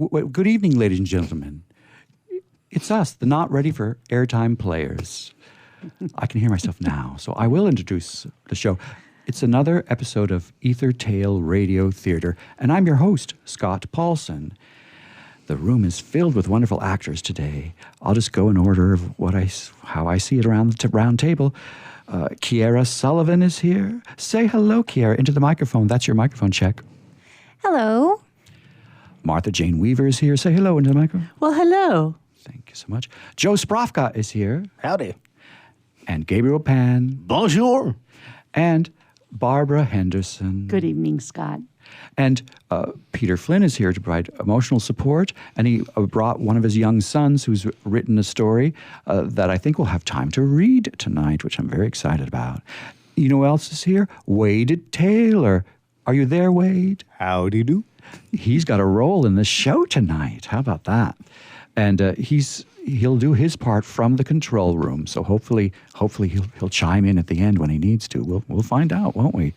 Good evening, ladies and gentlemen. It's us, the not ready for airtime players. I can hear myself now, so I will introduce the show. It's another episode of Ether Tale Radio Theater, and I'm your host, Scott Paulson. The room is filled with wonderful actors today. I'll just go in order of how I see it around the round table. Kiera Sullivan is here. Say hello, Kiera, into the microphone. That's your microphone check. Hello. Martha Jane Weaver is here. Say hello into the microphone. Well, hello. Thank you so much. Joe Sprafka is here. Howdy. And Gabriel Pan. Bonjour. And Barbara Henderson. Good evening, Scott. And Peter Flynn is here to provide emotional support. And he brought one of his young sons who's written a story that I think we'll have time to read tonight, which I'm very excited about. You know who else is here? Wade Taylor. Are you there, Wade? Howdy do. He's got a role in the show tonight. How about that? And he'll do his part from the control room. So hopefully he'll chime in at the end when he needs to. We'll find out, won't we?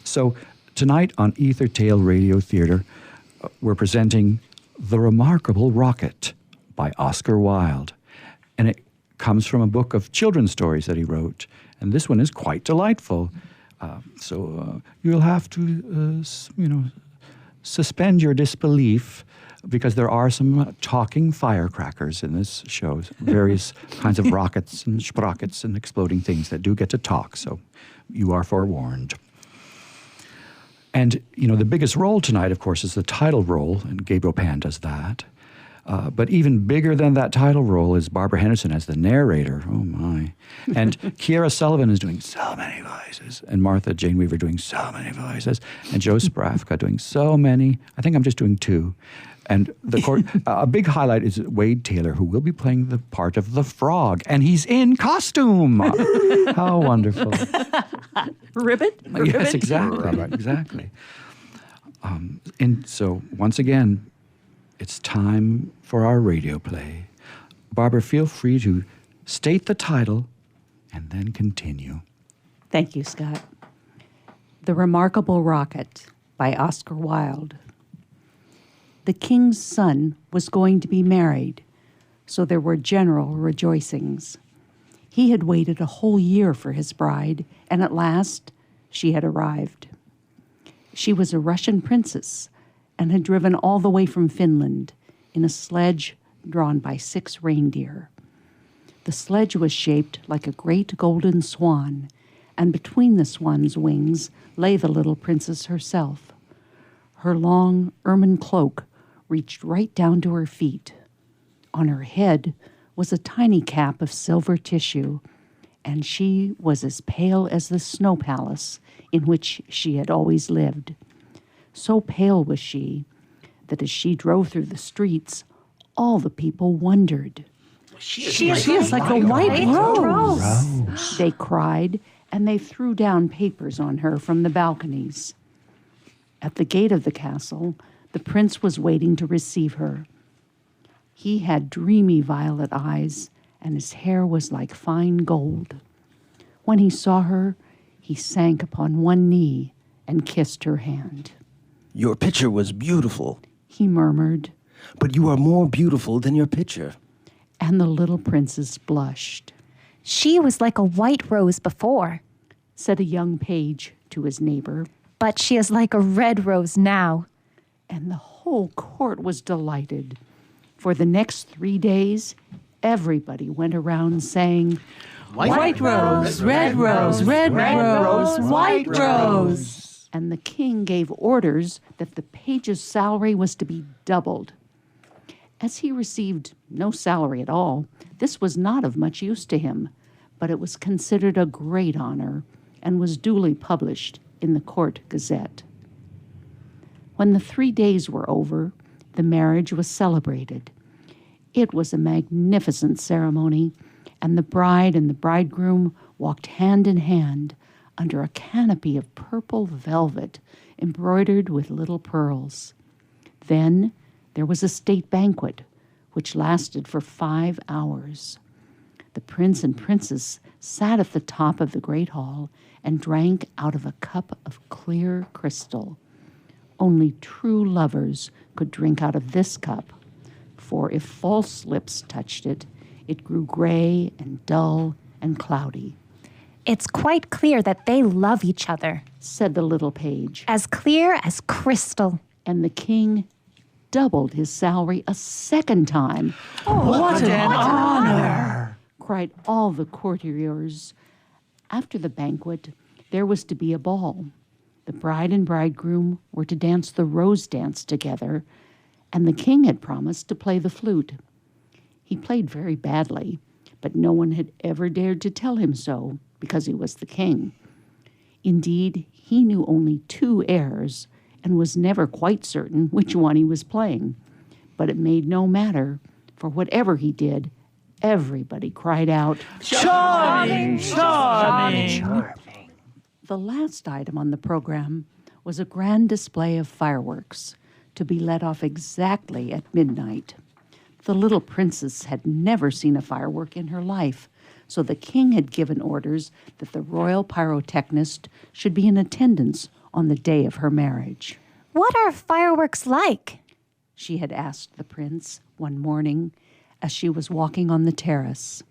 So tonight on Ether Tale Radio Theater, we're presenting The Remarkable Rocket by Oscar Wilde. And it comes from a book of children's stories that he wrote. And this one is quite delightful. So you'll have to, suspend your disbelief because there are some talking firecrackers in this show. Various kinds of rockets and sprockets and exploding things that do get to talk. So you are forewarned. And, the biggest role tonight, of course, is the title role, and Gabriel Pan does that. But even bigger than that title role is Barbara Henderson as the narrator. Oh, my. And Kiera Sullivan is doing so many voices. And Martha Jane Weaver doing so many voices. And Joe Sprafka doing so many. I think I'm just doing two. And a big highlight is Wade Taylor, who will be playing the part of the frog. And he's in costume. How wonderful. Ribbit? Yes, exactly. Exactly. And so, once again, it's time for our radio play. Barbara, feel free to state the title and then continue. Thank you, Scott. The Remarkable Rocket by Oscar Wilde. The king's son was going to be married, so there were general rejoicings. He had waited a whole year for his bride, and at last she had arrived. She was a Russian princess and had driven all the way from Finland in a sledge drawn by 6 reindeer. The sledge was shaped like a great golden swan, and between the swan's wings lay the little princess herself. Her long ermine cloak reached right down to her feet. On her head was a tiny cap of silver tissue, and she was as pale as the snow palace in which she had always lived. So pale was she that as she drove through the streets, all the people wondered. She is like a white rose. They cried, and they threw down papers on her from the balconies. At the gate of the castle, the prince was waiting to receive her. He had dreamy violet eyes, and his hair was like fine gold. When he saw her, he sank upon one knee and kissed her hand. Your picture was beautiful. He murmured. But you are more beautiful than your picture. And the little princess blushed. She was like a white rose before, said a young page to his neighbor. but she is like a red rose now. And the whole court was delighted. For the next 3 days, everybody went around saying, White rose, red rose, red rose, white rose. And the king gave orders that the page's salary was to be doubled. As he received no salary at all, this was not of much use to him, but it was considered a great honor and was duly published in the court gazette. When the 3 days were over, the marriage was celebrated. It was a magnificent ceremony, and the bride and the bridegroom walked hand in hand under a canopy of purple velvet embroidered with little pearls. Then there was a state banquet, which lasted for 5 hours. The prince and princess sat at the top of the great hall and drank out of a cup of clear crystal. Only true lovers could drink out of this cup, for if false lips touched it, it grew gray and dull and cloudy. It's quite clear that they love each other. Said the little page. As clear as crystal. And the king doubled his salary a second time. What an honor! Cried all the courtiers. After the banquet, there was to be a ball. The bride and bridegroom were to dance the rose dance together, and the king had promised to play the flute. He played very badly, but no one had ever dared to tell him so, because he was the king. Indeed, he knew only 2 airs, and was never quite certain which one he was playing. But it made no matter, for whatever he did, everybody cried out, Charming, charming. The last item on the program was a grand display of fireworks, to be let off exactly at midnight. The little princess had never seen a firework in her life, so the king had given orders that the royal pyrotechnist should be in attendance on the day of her marriage. What are fireworks like? She had asked the prince one morning as she was walking on the terrace.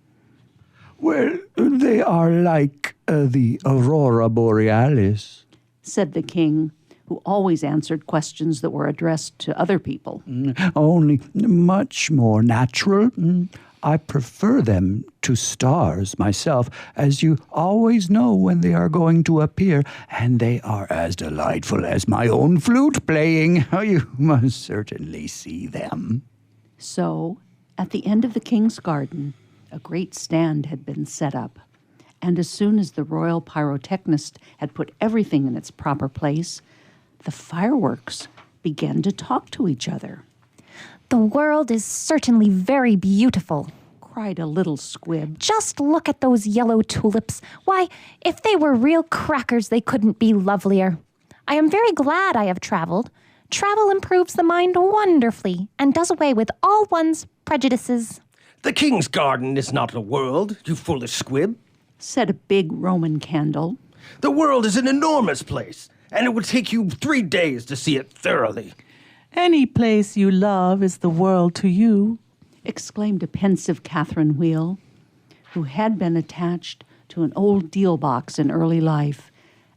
Well, they are like the aurora borealis. Said the king, who always answered questions that were addressed to other people. Only much more natural. I prefer them to stars myself, as you always know when they are going to appear, and they are as delightful as my own flute playing. You must certainly see them. So, at the end of the king's garden, a great stand had been set up, and as soon as the royal pyrotechnist had put everything in its proper place, the fireworks began to talk to each other. The world is certainly very beautiful, cried a little squib. Just look at those yellow tulips. Why, if they were real crackers, they couldn't be lovelier. I am very glad I have traveled. Travel improves the mind wonderfully and does away with all one's prejudices. The king's garden is not a world, you foolish squib. Said a big Roman candle. The world is an enormous place, and it would take you 3 days to see it thoroughly. Any place you love is the world to you, exclaimed a pensive Catherine Wheel, who had been attached to an old deal box in early life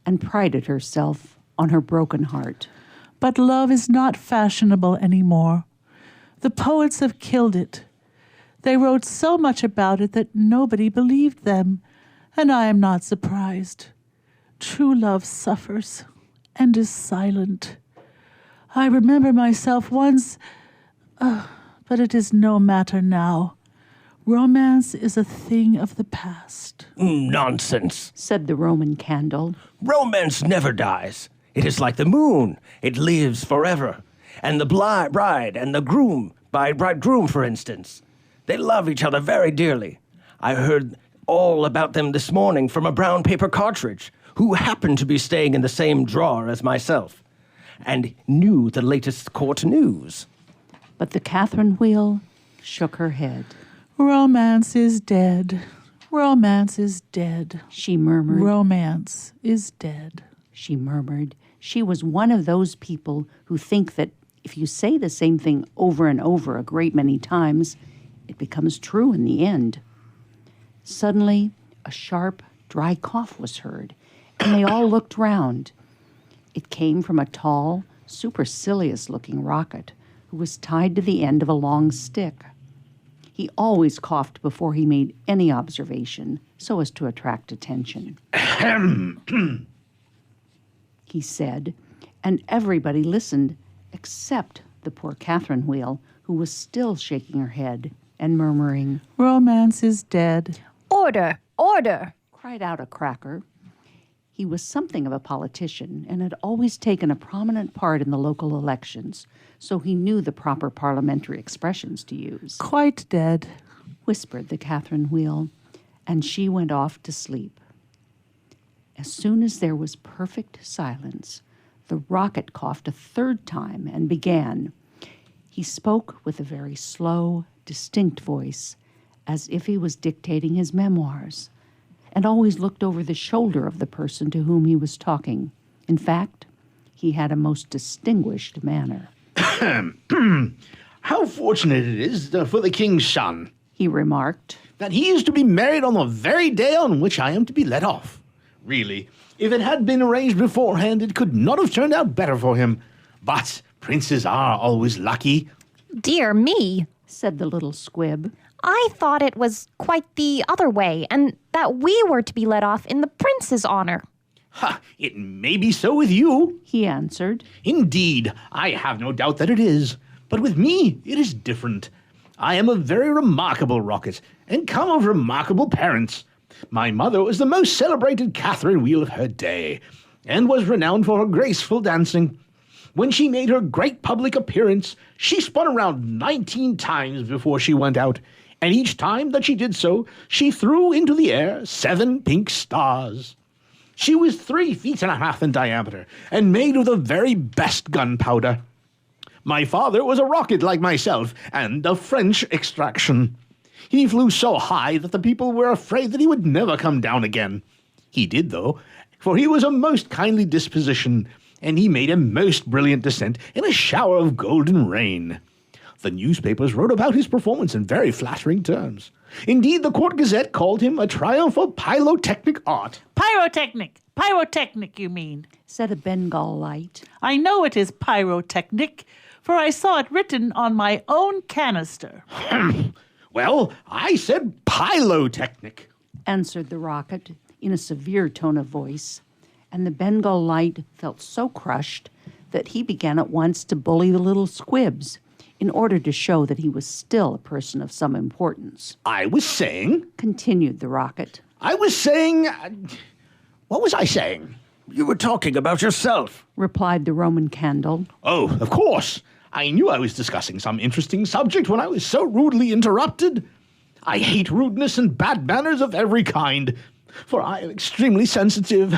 and prided herself on her broken heart. but love is not fashionable anymore. The poets have killed it. They wrote so much about it that nobody believed them, and I am not surprised. True love suffers and is silent. I remember myself once, but it is no matter now. Romance is a thing of the past. Nonsense, said the Roman candle. Romance never dies. It is like the moon. It lives forever. And the bride and the bridegroom, for instance, they love each other very dearly. I heard all about them this morning from a brown paper cartridge who happened to be staying in the same drawer as myself and knew the latest court news. But the Catherine Wheel shook her head. Romance is dead. Romance is dead. She murmured. Romance is dead. She murmured. She was one of those people who think that if you say the same thing over and over a great many times, it becomes true in the end. Suddenly, a sharp, dry cough was heard, and they all looked round. It came from a tall, supercilious-looking rocket who was tied to the end of a long stick. He always coughed before he made any observation, so as to attract attention. He said, and everybody listened except the poor Catherine Wheel, who was still shaking her head and murmuring, Romance is dead. Order! Order! Cried out a cracker. He was something of a politician and had always taken a prominent part in the local elections, so he knew the proper parliamentary expressions to use. Quite dead, whispered the Catherine Wheel, and she went off to sleep. As soon as there was perfect silence, the rocket coughed a third time and began. He spoke with a very slow, distinct voice, as if he was dictating his memoirs, and always looked over the shoulder of the person to whom he was talking. In fact, he had a most distinguished manner. How fortunate it is for the king's son he remarked. that he is to be married on the very day on which I am to be let off. Really, if it had been arranged beforehand, it could not have turned out better for him. But princes are always lucky. Dear me, Said the little squib. I thought it was quite the other way, and that we were to be let off in the prince's honor. Ha! It may be so with you. He answered. Indeed, I have no doubt that it is. But with me, it is different. I am a very remarkable rocket, and come of remarkable parents. My mother was the most celebrated Catherine Wheel of her day, and was renowned for her graceful dancing. When she made her great public appearance, she spun around 19 times before she went out, and each time that she did so, she threw into the air 7 pink stars. She was 3 feet and a half in diameter, and made of the very best gunpowder. My father was a rocket like myself, and of French extraction. He flew so high that the people were afraid that he would never come down again. He did, though, for he was a most kindly disposition, and he made a most brilliant descent in a shower of golden rain. The newspapers wrote about his performance in very flattering terms. Indeed, the Court Gazette called him a triumph of pyrotechnic art. Pyrotechnic. Pyrotechnic, you mean? Said a Bengal light. I know it is pyrotechnic, for I saw it written on my own canister. Well, I said pyrotechnic. Answered the rocket in a severe tone of voice. And the Bengal light felt so crushed that he began at once to bully the little squibs in order to show that he was still a person of some importance. I was saying... Continued the rocket. What was I saying? You were talking about yourself. Replied the Roman candle. Oh, of course. I knew I was discussing some interesting subject when I was so rudely interrupted. I hate rudeness and bad manners of every kind, for I am extremely sensitive.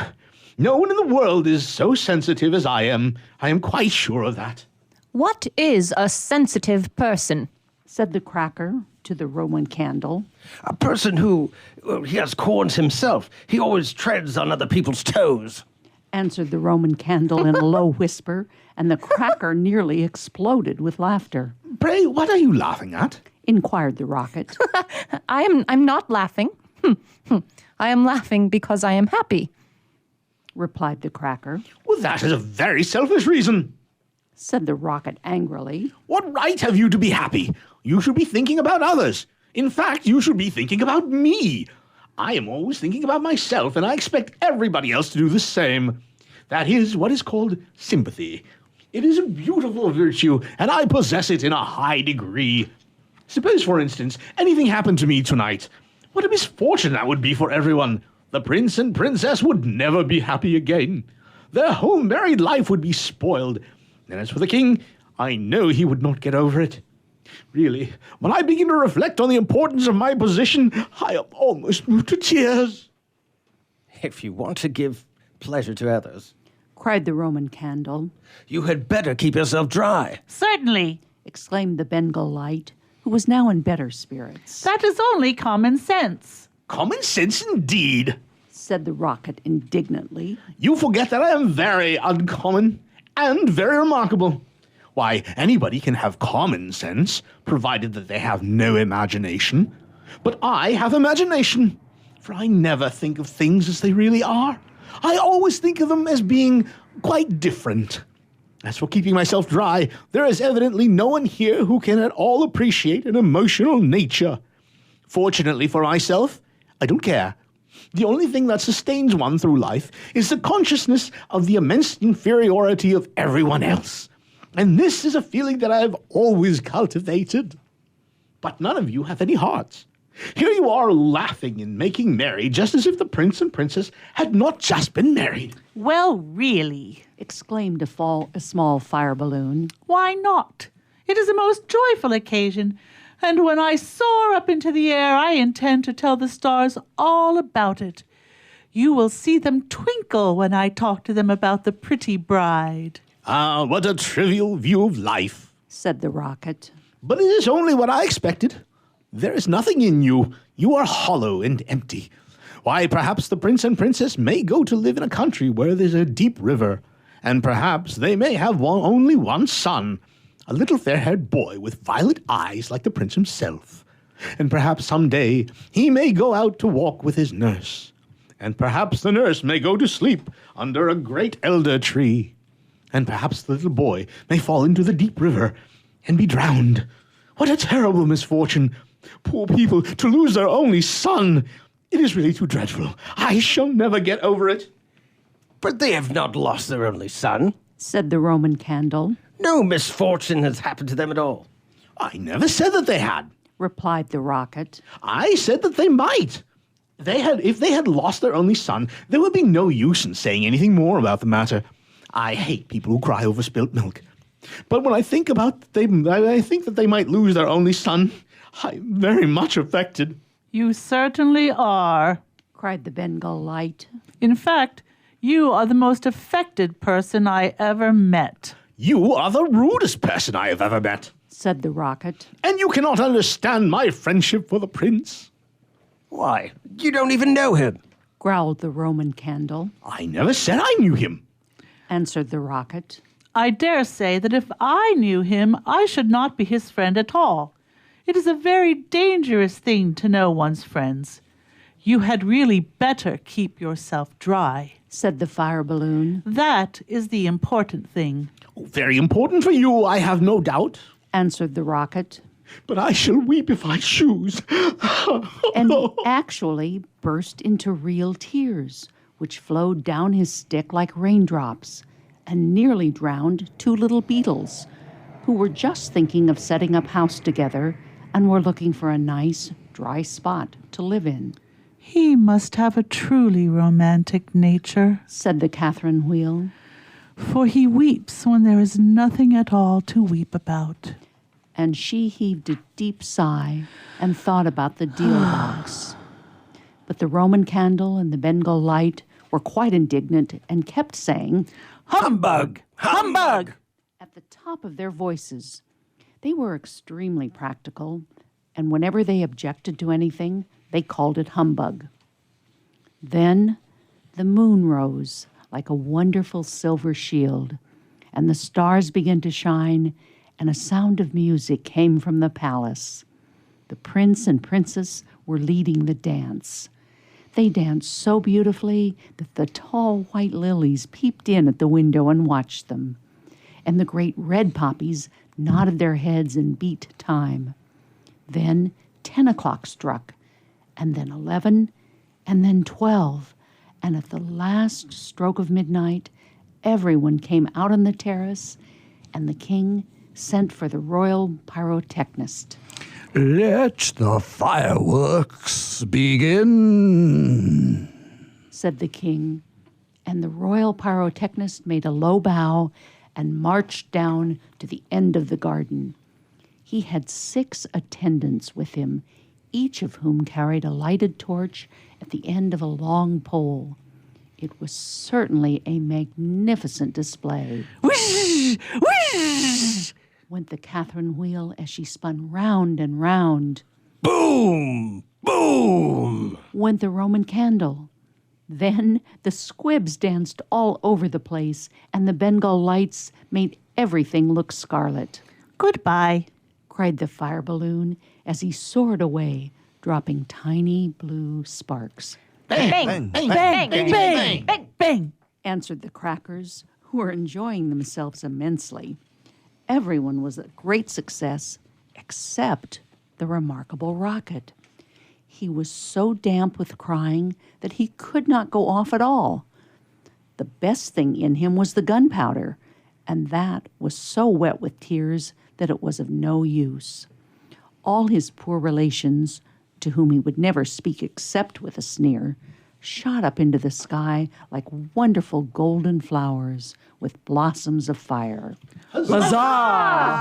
No one in the world is so sensitive as I am. I am quite sure of that. What is a sensitive person? Said the cracker to the Roman candle. A person who, he has corns himself. He always treads on other people's toes. Answered the Roman candle in a low whisper, and the cracker nearly exploded with laughter. Pray, what are you laughing at? Inquired the rocket. I'm not laughing. I am laughing because I am happy. Replied the cracker. Well, that is a very selfish reason. Said the rocket angrily. What right have you to be happy? You should be thinking about others. In fact, you should be thinking about me. I am always thinking about myself, and I expect everybody else to do the same. That is what is called sympathy. It is a beautiful virtue, and I possess it in a high degree. Suppose, for instance, anything happened to me tonight. What a misfortune that would be for everyone. The prince and princess would never be happy again. Their whole married life would be spoiled. And as for the king, I know he would not get over it. Really, when I begin to reflect on the importance of my position, I am almost moved to tears. If you want to give pleasure to others, Cried the Roman candle. you had better keep yourself dry. Certainly. Exclaimed the Bengal light, who was now in better spirits. That is only common sense. Common sense indeed. Said the rocket indignantly. You forget that I am very uncommon and very remarkable. Why, anybody can have common sense, provided that they have no imagination. But I have imagination, for I never think of things as they really are. I always think of them as being quite different. As for keeping myself dry, there is evidently no one here who can at all appreciate an emotional nature. Fortunately for myself, I don't care. The only thing that sustains one through life is the consciousness of the immense inferiority of everyone else. And this is a feeling that I have always cultivated. But none of you have any hearts. Here you are laughing and making merry, just as if the prince and princess had not just been married. Well, really. Exclaimed a small fire balloon. Why not? It is a most joyful occasion, and when I soar up into the air, I intend to tell the stars all about it. You will see them twinkle when I talk to them about the pretty bride. Ah, what a trivial view of life. Said the rocket. But it is only what I expected. There is nothing in you. You are hollow and empty. Why, perhaps the prince and princess may go to live in a country where there's a deep river, and perhaps they may have only one son. a little fair-haired boy with violet eyes like the prince himself. And perhaps someday he may go out to walk with his nurse. And perhaps the nurse may go to sleep under a great elder tree. And perhaps the little boy may fall into the deep river and be drowned. What a terrible misfortune! Poor people, to lose their only son! It is really too dreadful. I shall never get over it. But they have not lost their only son. said the Roman candle, No misfortune has happened to them at all. I never said that they had. replied the rocket. I said that they might. If they had lost their only son, there would be no use in saying anything more about the matter. I hate people who cry over spilt milk. But when I think I think that they might lose their only son, I'm very much affected. You certainly are. cried the Bengal light. In fact, you are the most affected person I ever met. You are the rudest person I have ever met. said the rocket. And you cannot understand my friendship for the prince. Why, you don't even know him. growled the Roman candle, I never said I knew him. answered the rocket. I dare say that if I knew him, I should not be his friend at all. It is a very dangerous thing to know one's friends. You had really better keep yourself dry. said the fire balloon, That is the important thing. Oh, very important for you, I have no doubt. answered the rocket, But I shall weep if I choose. and actually burst into real tears, which flowed down his stick like raindrops, and nearly drowned two little beetles, who were just thinking of setting up house together and were looking for a nice, dry spot to live in, He must have a truly romantic nature, said the Catherine wheel. for he weeps when there is nothing at all to weep about. And she heaved a deep sigh and thought about the deal box. But the Roman candle and the Bengal light were quite indignant and kept saying, Humbug! Humbug! at the top of their voices. They were extremely practical, and whenever they objected to anything, they called it humbug. Then the moon rose like a wonderful silver shield, and the stars began to shine, and a sound of music came from the palace. The prince and princess were leading the dance. They danced so beautifully that the tall white lilies peeped in at the window and watched them, and the great red poppies nodded their heads and beat time. Then 10 o'clock struck, and then 11, and then 12, and at the last stroke of midnight, everyone came out on the terrace, and the king sent for the royal pyrotechnist. Let the fireworks begin. said the king, and the royal pyrotechnist made a low bow and marched down to the end of the garden. He had 6 attendants with him, each of whom carried a lighted torch at the end of a long pole. It was certainly a magnificent display. Whoosh! Whoosh! Went the Catherine wheel as she spun round and round. Boom! Boom! Went the Roman candle. Then the squibs danced all over the place, and the Bengal lights made everything look scarlet, Goodbye. cried the fire balloon as he soared away, dropping tiny blue sparks. Bang! Bang, bang, bang, bang. Answered the crackers, who were enjoying themselves immensely. Everyone was a great success, except the remarkable rocket. He was so damp with crying that he could not go off at all. The best thing in him was the gunpowder, and that was so wet with tears that it was of no use. All his poor relations, to whom he would never speak except with a sneer, shot up into the sky like wonderful golden flowers with blossoms of fire. Huzzah!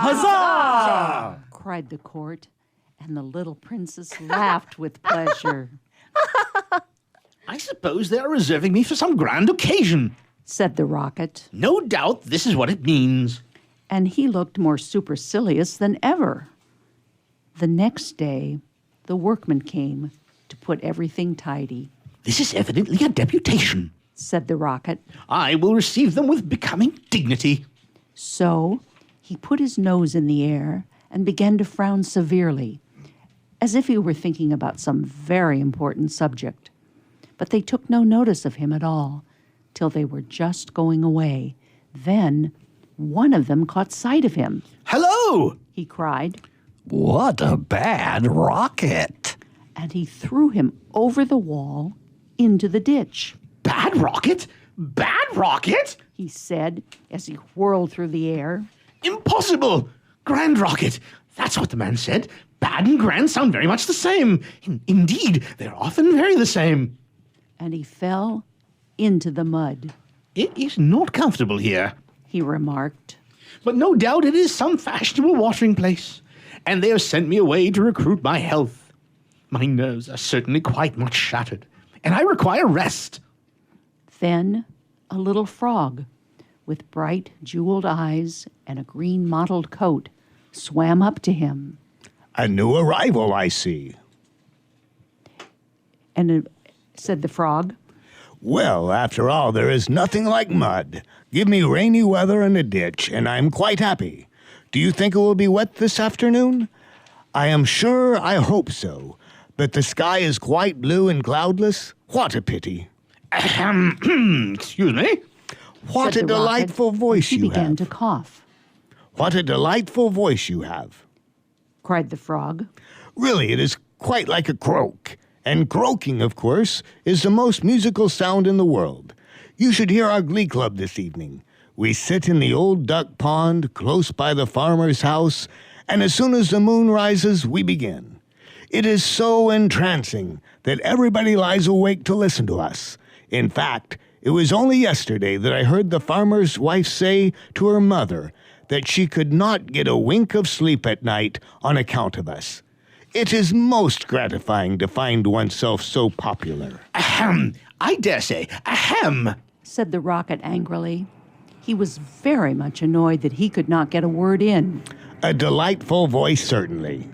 Huzzah! Cried the court, and the little princess laughed with pleasure. I suppose they are reserving me for some grand occasion. Said the rocket, No doubt this is what it means. and he looked more supercilious than ever. The next day, the workmen came to put everything tidy. This is evidently a deputation. Said the rocket. I will receive them with becoming dignity. So He put his nose in the air and began to frown severely, as if he were thinking about some very important subject. But they took no notice of him at all, till they were just going away. Then one of them caught sight of him. Hello! He cried, What a bad rocket! and he threw him over the wall into the ditch. Bad rocket? Bad rocket? He said as he whirled through the air. Impossible! Grand rocket. That's what the man said. Bad and grand sound very much the same. Indeed, they're often very the same. And he fell into the mud. It is not comfortable here, He remarked. but no doubt it is some fashionable watering place, and they have sent me away to recruit my health. My nerves are certainly quite much shattered, and I require rest. Then a little frog, with bright jeweled eyes and a green mottled coat, swam up to him. A new arrival, I see. And said the frog, Well, after all, there is nothing like mud. Give me rainy weather and a ditch, and I'm quite happy. Do you think it will be wet this afternoon? I am sure I hope so. But the sky is quite blue and cloudless. What a pity. Excuse me? What said a the rocket, delightful and voice he you began have. to cough. What a delightful voice you have. Cried the frog. Really, it is quite like a croak. And croaking, of course, is the most musical sound in the world. You should hear our glee club this evening. We sit in the old duck pond close by the farmer's house, and as soon as the moon rises, we begin. It is so entrancing that everybody lies awake to listen to us. In fact, it was only yesterday that I heard the farmer's wife say to her mother that she could not get a wink of sleep at night on account of us. It is most gratifying to find oneself so popular. Ahem. I dare say. Ahem. Said the rocket angrily. He was very much annoyed that he could not get a word in. A delightful voice, certainly.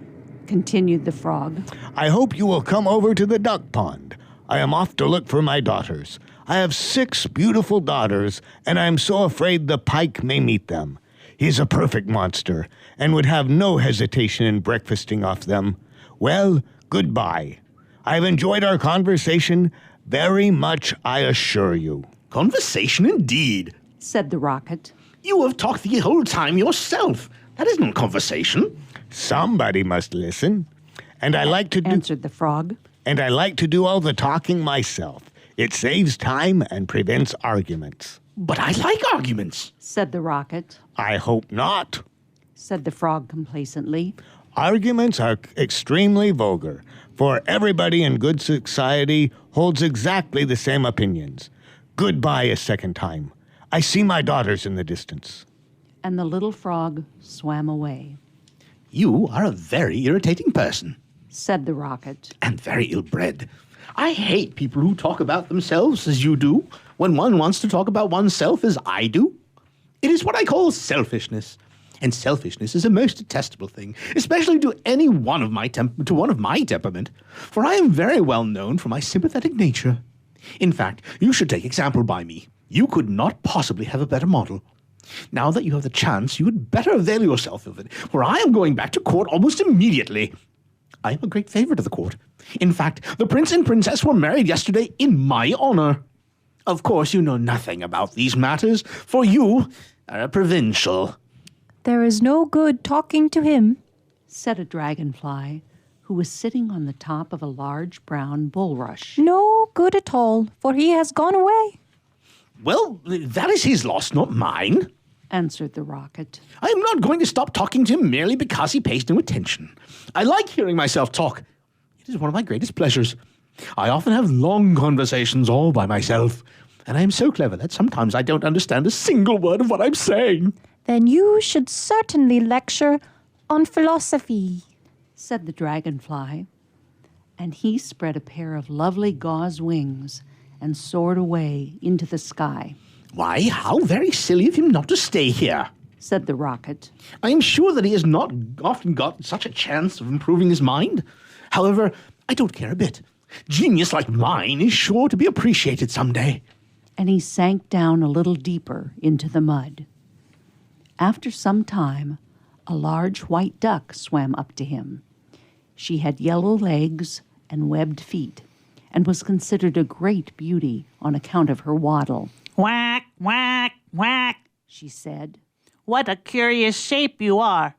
Continued the frog. I hope you will come over to the duck pond. I am off to look for my daughters. I have 6 beautiful daughters, and I am so afraid the pike may meet them. He is a perfect monster, and would have no hesitation in breakfasting off them. Well, goodbye. I have enjoyed our conversation very much, I assure you. Conversation indeed. Said the rocket. You have talked the whole time yourself. That is not conversation. Somebody must listen. And I like to do Answered the frog. and I like to do all the talking myself. It saves time and prevents arguments. But I like arguments. Said the rocket. I hope not. Said the frog complacently. Arguments are extremely vulgar, for everybody in good society holds exactly the same opinions. Goodbye a second time. I see my daughters in the distance. And the little frog swam away. You are a very irritating person, Said the rocket. and very ill-bred. I hate people who talk about themselves as you do, when one wants to talk about oneself as I do. It is what I call selfishness. And selfishness is a most detestable thing, especially to any one of my temperament, for I am very well known for my sympathetic nature. In fact, you should take example by me. You could not possibly have a better model. Now that you have the chance, you had better avail yourself of it, for I am going back to court almost immediately. I am a great favorite of the court. In fact, the prince and princess were married yesterday in my honor. Of course, you know nothing about these matters, for you are a provincial. There is no good talking to him. Said a dragonfly who was sitting on the top of a large brown bulrush. No good at all, for he has gone away. Well, that is his loss, not mine. Answered the rocket. I am not going to stop talking to him merely because he pays no attention. I like hearing myself talk. It is one of my greatest pleasures. I often have long conversations all by myself, and I am so clever that sometimes I don't understand a single word of what I'm saying. Then you should certainly lecture on philosophy. Said the dragonfly. And he spread a pair of lovely gauze wings and soared away into the sky. Why, how very silly of him not to stay here. Said the rocket. I am sure that he has not often got such a chance of improving his mind. However, I don't care a bit. Genius like mine is sure to be appreciated someday. And he sank down a little deeper into the mud. After some time, a large white duck swam up to him. She had yellow legs and webbed feet, and was considered a great beauty on account of her waddle. Quack, quack, quack, She said, what a curious shape you are.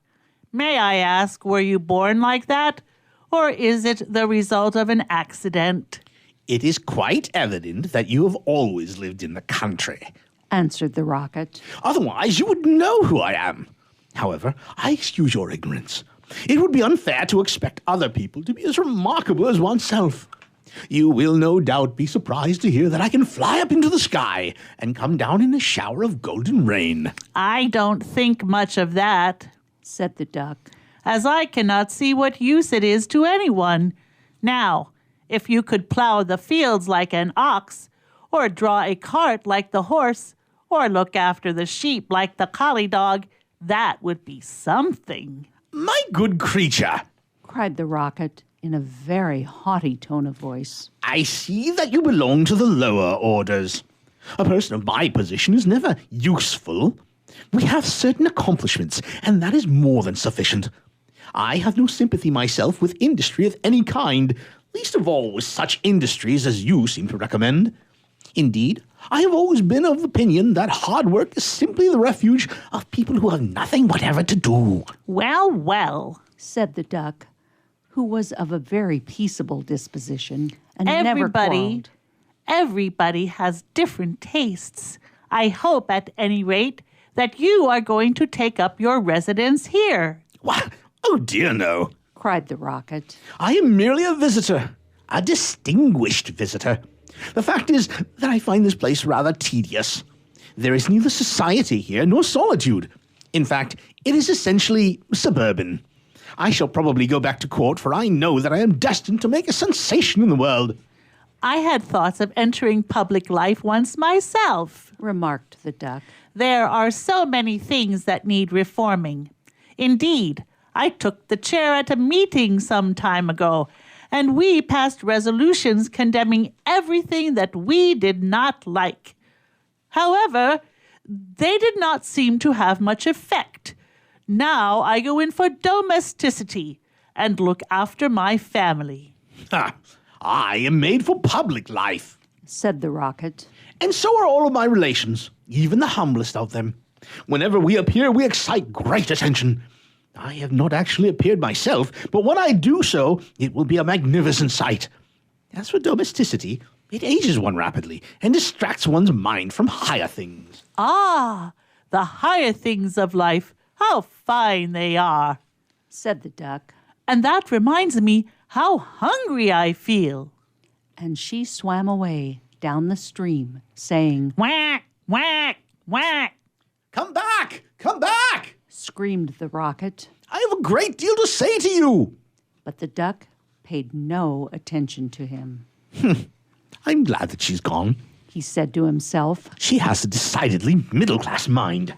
May I ask, were you born like that? Or is it the result of an accident? It is quite evident that you have always lived in the country. answered the rocket. Otherwise, you would know who I am. However, I excuse your ignorance. It would be unfair to expect other people to be as remarkable as oneself. You will no doubt be surprised to hear that I can fly up into the sky and come down in a shower of golden rain. I don't think much of that, said the duck. as I cannot see what use it is to anyone. Now, if you could plow the fields like an ox, or draw a cart like the horse, or look after the sheep like the collie dog, that would be something. My good creature, cried the rocket in a very haughty tone of voice. I see that you belong to the lower orders. A person of my position is never useful. We have certain accomplishments, and that is more than sufficient. I have no sympathy myself with industry of any kind, least of all with such industries as you seem to recommend. Indeed, I have always been of opinion that hard work is simply the refuge of people who have nothing whatever to do. Well, well, said the duck, who was of a very peaceable disposition and never quarreled. everybody has different tastes. I hope, at any rate, that you are going to take up your residence here. What? Oh dear no. cried the rocket. I am merely a visitor, a distinguished visitor. The fact is that I find this place rather tedious. There is neither society here nor solitude. In fact, it is essentially suburban. I shall probably go back to court, for I know that I am destined to make a sensation in the world. I had thoughts of entering public life once myself. Remarked the duck. There are so many things that need reforming. Indeed, I took the chair at a meeting some time ago, and we passed resolutions condemning everything that we did not like. However, they did not seem to have much effect. Now I go in for domesticity and look after my family. Ha! I am made for public life. Said the rocket. And so are all of my relations, even the humblest of them. Whenever we appear, we excite great attention. I have not actually appeared myself, but when I do so, it will be a magnificent sight. As for domesticity, it ages one rapidly and distracts one's mind from higher things. Ah, the higher things of life, how fine they are. Said the duck. And that reminds me how hungry I feel. And she swam away down the stream, saying, Whack, whack, whack. Come back! Come back! Screamed the rocket. I have a great deal to say to you. But the duck paid no attention to him. I'm glad that she's gone. He said to himself, She has a decidedly middle-class mind.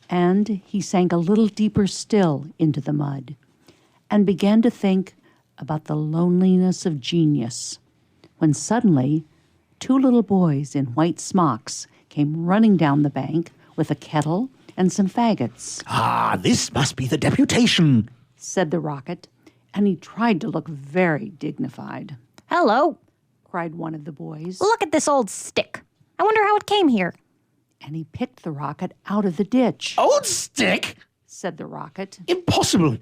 and he sank a little deeper still into the mud and began to think about the loneliness of genius, when suddenly 2 little boys in white smocks came running down the bank with a kettle and some faggots. Ah, this must be the deputation. Said the rocket, and he tried to look very dignified. Hello. Cried one of the boys, Look at this old stick. I wonder how it came here. and he picked the rocket out of the ditch. Old stick? Said the rocket. Impossible.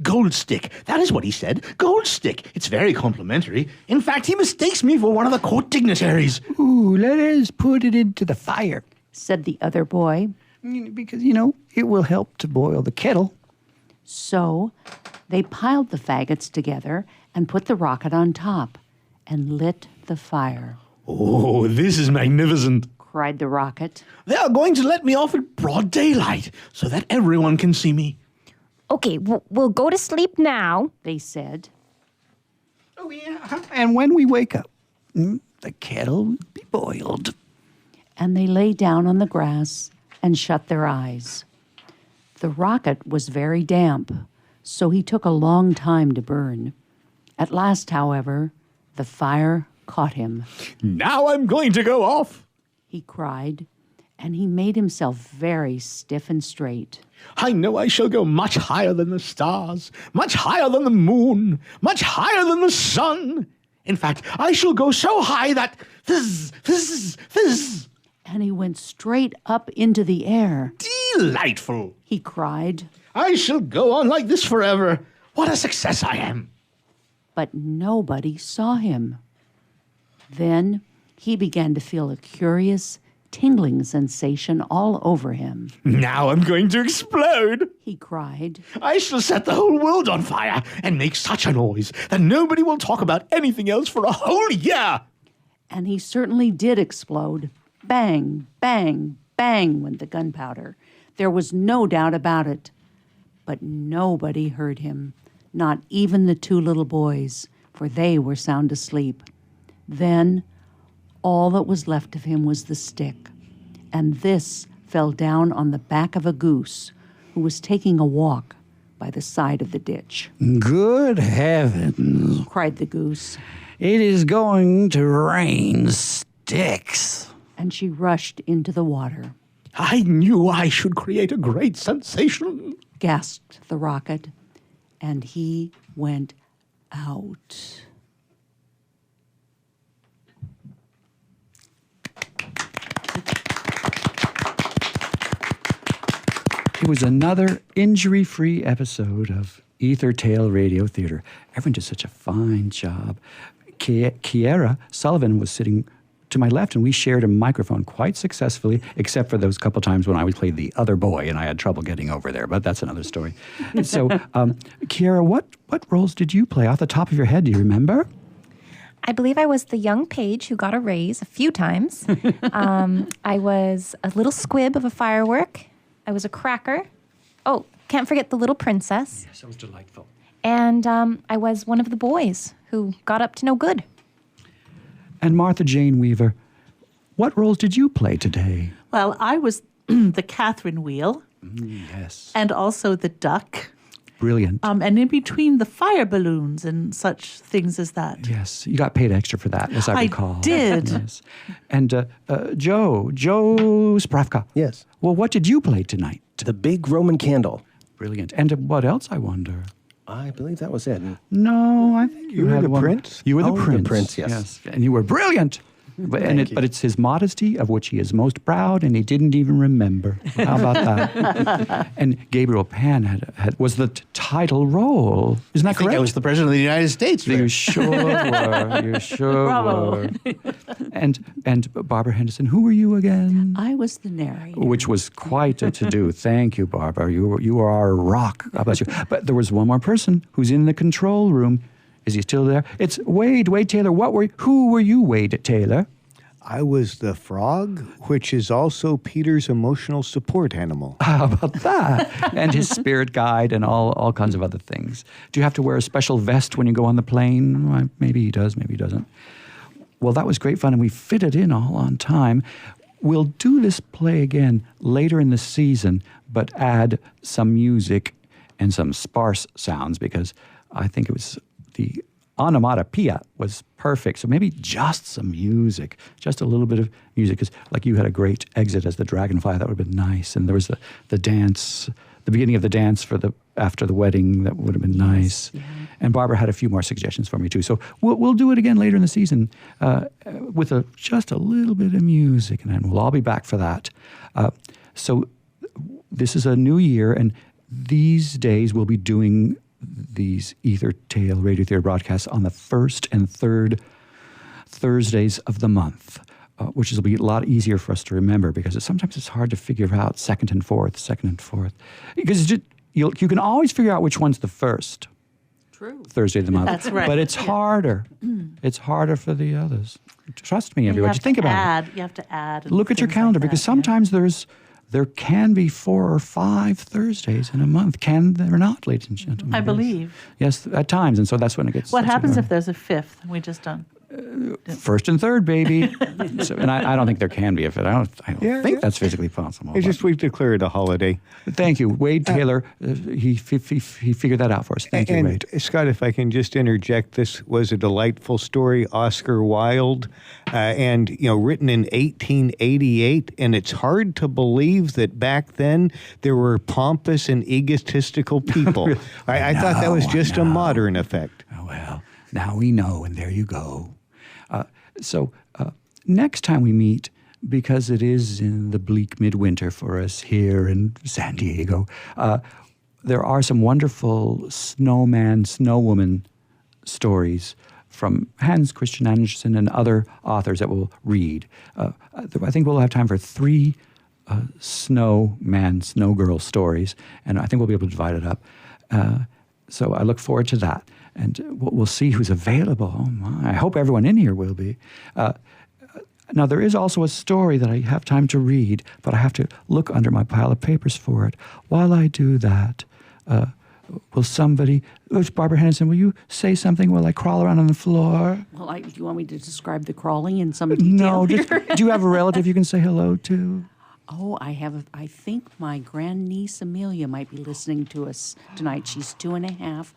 Gold stick. That is what he said. Gold stick. It's very complimentary. In fact, he mistakes me for one of the court dignitaries. Ooh, let us put it into the fire. Said the other boy. Because, it will help to boil the kettle. So they piled the faggots together and put the rocket on top and lit the fire. Oh, this is magnificent. Cried the rocket. They are going to let me off at broad daylight so that everyone can see me. Okay, we'll go to sleep now. They said. Oh, yeah. And when we wake up, the kettle will be boiled. And they lay down on the grass and shut their eyes. The rocket was very damp, so he took a long time to burn. At last, however, the fire caught him. Now I'm going to go off. He cried, and he made himself very stiff and straight. I know I shall go much higher than the stars, much higher than the moon, much higher than the sun. In fact, I shall go so high that fizz, fizz, fizz. And he went straight up into the air. Delightful, He cried, I shall go on like this forever. What a success I am. but nobody saw him. Then he began to feel a curious, tingling sensation all over him. Now I'm going to explode. He cried, I shall set the whole world on fire and make such a noise that nobody will talk about anything else for a whole year. and he certainly did explode. Bang, bang, bang went the gunpowder. There was no doubt about it. But nobody heard him, not even the two little boys, for they were sound asleep. Then all that was left of him was the stick, and this fell down on the back of a goose who was taking a walk by the side of the ditch. Good heavens. Cried the goose, It is going to rain sticks. and she rushed into the water. I knew I should create a great sensation. Gasped the rocket, and he went out. It was another injury-free episode of Ether Tale Radio Theater. Everyone did such a fine job. Kiera Sullivan was sitting to my left, and we shared a microphone quite successfully, except for those couple times when I would play the other boy, and I had trouble getting over there, but that's another story. So, Kiera, what roles did you play off the top of your head? Do you remember? I believe I was the young page who got a raise a few times. I was a little squib of a firework. I was a cracker. Oh, can't forget the little princess. Yes, that was delightful. And I was one of the boys who got up to no good. And Martha Jane Weaver, what roles did you play today? Well, I was the Catherine Wheel Yes. and also the duck. Brilliant. And in between the fire balloons and such things as that. Yes, you got paid extra for that, as I recall. did. Yes. And Joe Sprafka. Yes. Well, what did you play tonight? The big Roman candle. Brilliant. And what else, I wonder? I believe that was it. No, I think you were had the one. prince? You were the Oh, the prince. prince, yes. And you were brilliant. But it's his modesty of which he is most proud, and he didn't even remember. How about that? And Gabriel Pan was the title role. Isn't that I think correct? I was the president of the United States. You sure were. You sure Bravo. were. And Barbara Henderson, who were you again? I was the narrator. Which was quite a to-do. Thank you, Barbara. You are our rock. God bless you. But there was one more person who's in the control room. Is he still there? It's Wade Taylor. Who were you, Wade Taylor? I was the frog, which is also Peter's emotional support animal. How about that? And his spirit guide and all kinds of other things. Do you have to wear a special vest when you go on the plane? Well, maybe he does, maybe he doesn't. Well, that was great fun, and we fit it in all on time. We'll do this play again later in the season, but add some music and some sparse sounds, because I think it was the onomatopoeia was perfect. So maybe just some music, just a little bit of music. Because like you had a great exit as the dragonfly, that would have been nice. And there was the dance, the beginning of the dance after the wedding, that would have been nice. Yeah. And Barbara had a few more suggestions for me too. So we'll do it again later in the season with just a little bit of music, and then we'll all be back for that. So this is a new year, and these days we'll be doing these Ether Tale Radio Theater broadcasts on the first and third Thursdays of the month, which will be a lot easier for us to remember, because sometimes it's hard to figure out second and fourth. Because you can always figure out which one's the first Thursday of the month. That's right. But it's harder. It's harder for the others. Trust me, everybody. Think about it. You have to add. and Look at your things calendar, like because that, sometimes there can be 4 or 5 Thursdays in a month. Can there not, ladies and gentlemen? I believe. Yes, at times, and so that's when it gets. What that's happens when- if there's a fifth and we just don't? First and third, baby. And I don't think there can be. I don't think that's physically possible. It's just we've declared a holiday. Thank you. Wade Taylor, he figured that out for us. Thank you, Wade. Scott, if I can just interject, this was a delightful story, Oscar Wilde, and written in 1888, and it's hard to believe that back then there were pompous and egotistical people. I thought that was just a modern effect. Oh, well, now we know, and there you go. So next time we meet, because it is in the bleak midwinter for us here in San Diego, there are some wonderful snowman, snowwoman stories from Hans Christian Andersen and other authors that we'll read. I think we'll have time for 3 snowman, snowgirl stories, and I think we'll be able to divide it up. So I look forward to that. And we'll see who's available. Oh, my. I hope everyone in here will be. Now, there is also a story that I have time to read, but I have to look under my pile of papers for it. While I do that, will somebody... Barbara Henderson, will you say something while I crawl around on the floor? Well, do you want me to describe the crawling in some detail? No. Do you have a relative you can say hello to? Oh, I think my grandniece Amelia might be listening to us tonight. She's 2.5.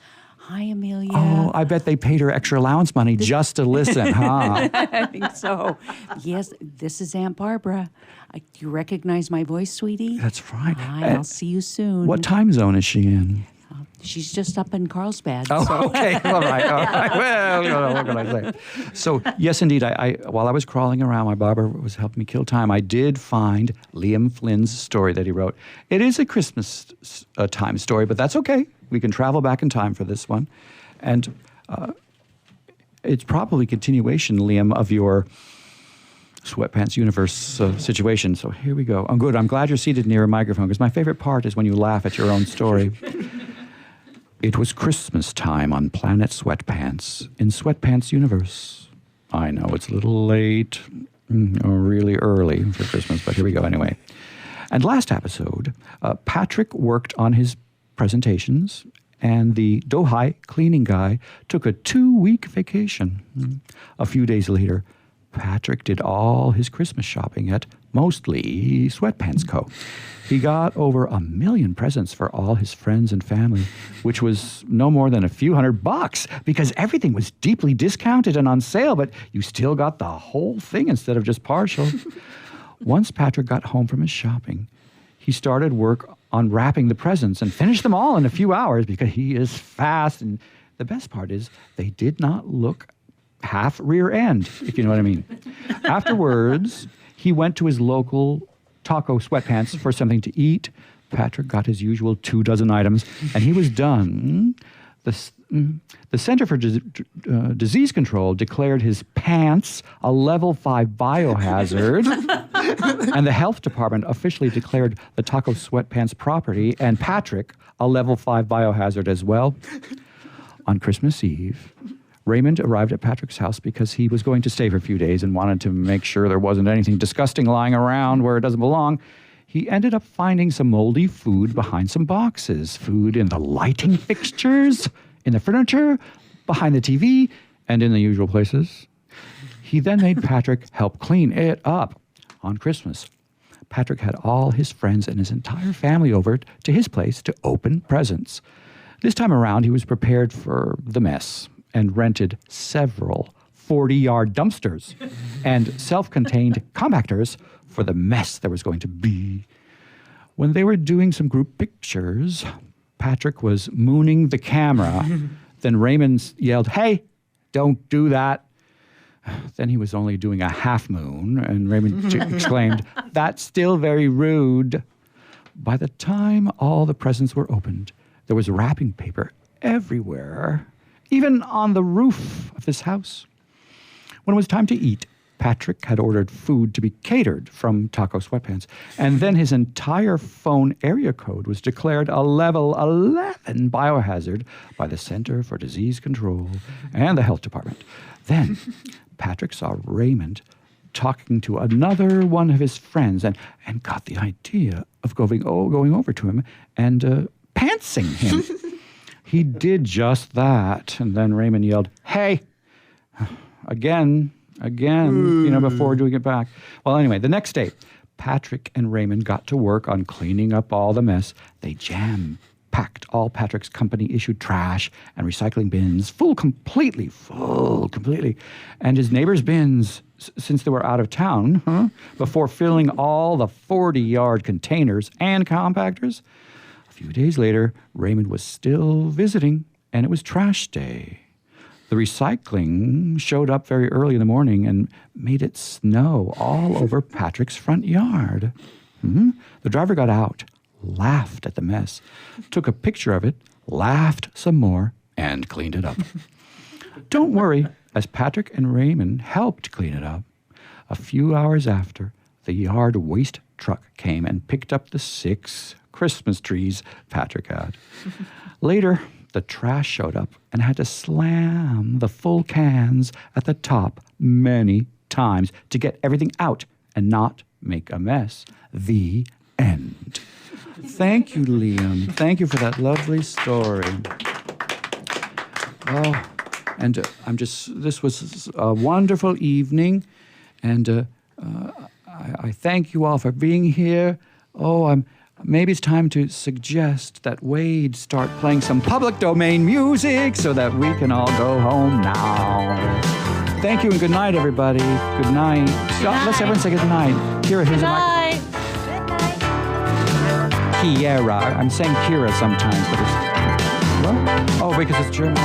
Hi, Amelia. Oh, I bet they paid her extra allowance money just to listen, huh? I think so. Yes, this is Aunt Barbara. Do you recognize my voice, sweetie? That's right. Hi, I'll see you soon. What time zone is she in? She's just up in Carlsbad. Oh, so. okay. All right. Well, what can I say? So, yes, indeed, I while I was crawling around, my barber was helping me kill time, I did find Liam Flynn's story that he wrote. It is a Christmas time story, but that's okay. We can travel back in time for this one. And it's probably continuation, Liam, of your Sweatpants Universe situation. So here we go. Oh, good. I'm glad you're seated near a microphone, because my favorite part is when you laugh at your own story. It was Christmas time on Planet Sweatpants in Sweatpants Universe. I know it's a little late, or really early for Christmas, but here we go anyway. And last episode, Patrick worked on his presentations, and the Dohai cleaning guy took a 2-week vacation. A few days later, Patrick did all his Christmas shopping at mostly Sweatpants Co. He got over 1 million presents for all his friends and family, which was no more than a few $100 because everything was deeply discounted and on sale, but you still got the whole thing instead of just partial. Once Patrick got home from his shopping, he started work on wrapping the presents and finished them all in a few hours because he is fast. And the best part is they did not look half rear end, if you know what I mean. Afterwards, he went to his local Taco Sweatpants for something to eat. Patrick got his usual 24 items, and he was done. The Center for Disease Control declared his pants a level 5 biohazard, and the health department officially declared the Taco Sweatpants property and Patrick a level 5 biohazard as well. On Christmas Eve, Raymond arrived at Patrick's house because he was going to stay for a few days and wanted to make sure there wasn't anything disgusting lying around where it doesn't belong. He ended up finding some moldy food behind some boxes. Food in the lighting fixtures, in the furniture, behind the TV, and in the usual places. He then made Patrick help clean it up. On Christmas, Patrick had all his friends and his entire family over to his place to open presents. This time around, he was prepared for the mess and rented several 40-yard dumpsters and self-contained compactors for the mess there was going to be. When they were doing some group pictures, Patrick was mooning the camera. Then Raymond yelled, "Hey, don't do that." Then he was only doing a half moon, and Raymond exclaimed, "That's still very rude." By the time all the presents were opened, there was wrapping paper everywhere, even on the roof of this house. When it was time to eat, Patrick had ordered food to be catered from Taco Sweatpants, and then his entire phone area code was declared a level 11 biohazard by the Center for Disease Control and the Health Department. Then Patrick saw Raymond talking to another one of his friends and got the idea of going over to him and pantsing him. He did just that, and then Raymond yelled, "Hey, again, before doing it back. Well, anyway, the next day, Patrick and Raymond got to work on cleaning up all the mess. They jam-packed all Patrick's company-issued trash and recycling bins full completely, and his neighbor's bins, since they were out of town, before filling all the 40-yard containers and compactors. A few days later, Raymond was still visiting, and it was trash day. The recycling showed up very early in the morning and made it snow all over Patrick's front yard. The driver got out, laughed at the mess, took a picture of it, laughed some more, and cleaned it up. Don't worry, as Patrick and Raymond helped clean it up. A few hours after, the yard waste truck came and picked up the 6 Christmas trees Patrick had. Later, the trash showed up and had to slam the full cans at the top many times to get everything out and not make a mess. The end. Thank you, Liam. Thank you for that lovely story. Oh, and this was a wonderful evening, and I thank you all for being here. Maybe it's time to suggest that Wade start playing some public domain music so that we can all go home now. Thank you and good night, everybody. Good night. Let's everyone say good night. Kiera, here's a mic. Good night. Kiera. I'm saying Kiera sometimes, but it's... What? Oh, because it's German.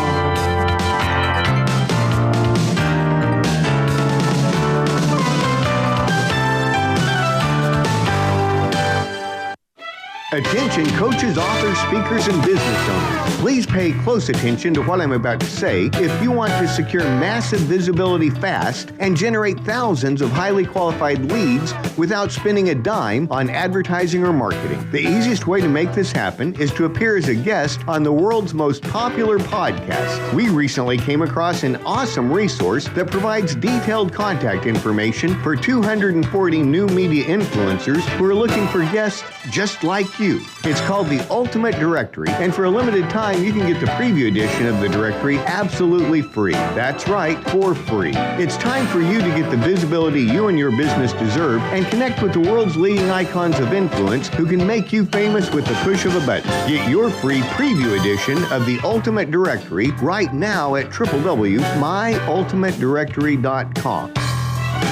Attention coaches, authors, speakers, and business owners. Please pay close attention to what I'm about to say if you want to secure massive visibility fast and generate thousands of highly qualified leads without spending a dime on advertising or marketing. The easiest way to make this happen is to appear as a guest on the world's most popular podcast. We recently came across an awesome resource that provides detailed contact information for 240 new media influencers who are looking for guests just like you. It's called the Ultimate Directory, and for a limited time, you can get the preview edition of the directory absolutely free. That's right, for free. It's time for you to get the visibility you and your business deserve and connect with the world's leading icons of influence who can make you famous with the push of a button. Get your free preview edition of the Ultimate Directory right now at www.myultimatedirectory.com.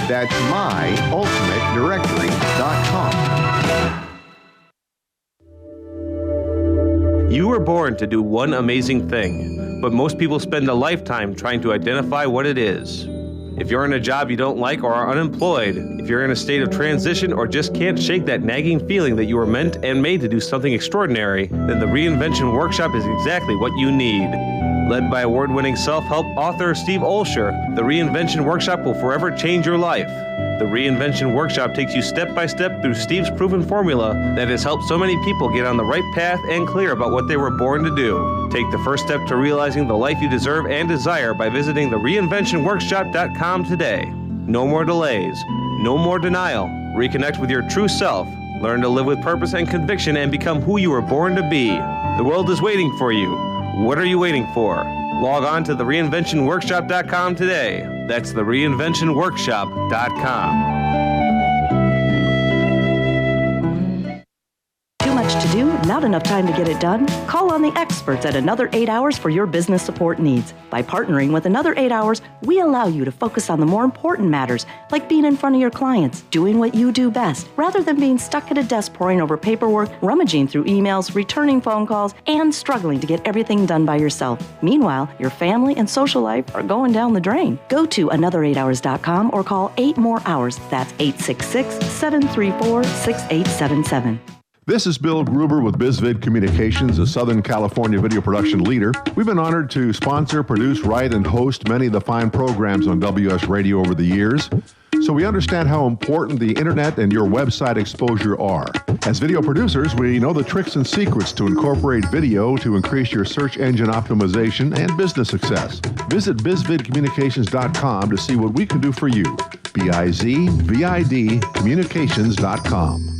That's myultimatedirectory.com. You were born to do one amazing thing, but most people spend a lifetime trying to identify what it is. If you're in a job you don't like or are unemployed, if you're in a state of transition or just can't shake that nagging feeling that you were meant and made to do something extraordinary, then the Reinvention Workshop is exactly what you need. Led by award-winning self-help author Steve Olsher, the Reinvention Workshop will forever change your life. The Reinvention Workshop takes you step by step through Steve's proven formula that has helped so many people get on the right path and clear about what they were born to do. Take the first step to realizing the life you deserve and desire by visiting thereinventionworkshop.com today. No more delays, no more denial. Reconnect with your true self. Learn to live with purpose and conviction and become who you were born to be. The world is waiting for you. What are you waiting for? Log on to thereinventionworkshop.com today. That's thereinventionworkshop.com. Too much to do? Not enough time to get it done? Call on the experts at Another 8 Hours for your business support needs. By partnering with Another 8 Hours, we allow you to focus on the more important matters, like being in front of your clients, doing what you do best, rather than being stuck at a desk poring over paperwork, rummaging through emails, returning phone calls, and struggling to get everything done by yourself. Meanwhile, your family and social life are going down the drain. Go to another8hours.com or call 8 More Hours. That's 866-734-6877. This is Bill Gruber with BizVid Communications, a Southern California video production leader. We've been honored to sponsor, produce, write, and host many of the fine programs on WS Radio over the years. So we understand how important the internet and your website exposure are. As video producers, we know the tricks and secrets to incorporate video to increase your search engine optimization and business success. Visit bizvidcommunications.com to see what we can do for you. BIZVID communications.com.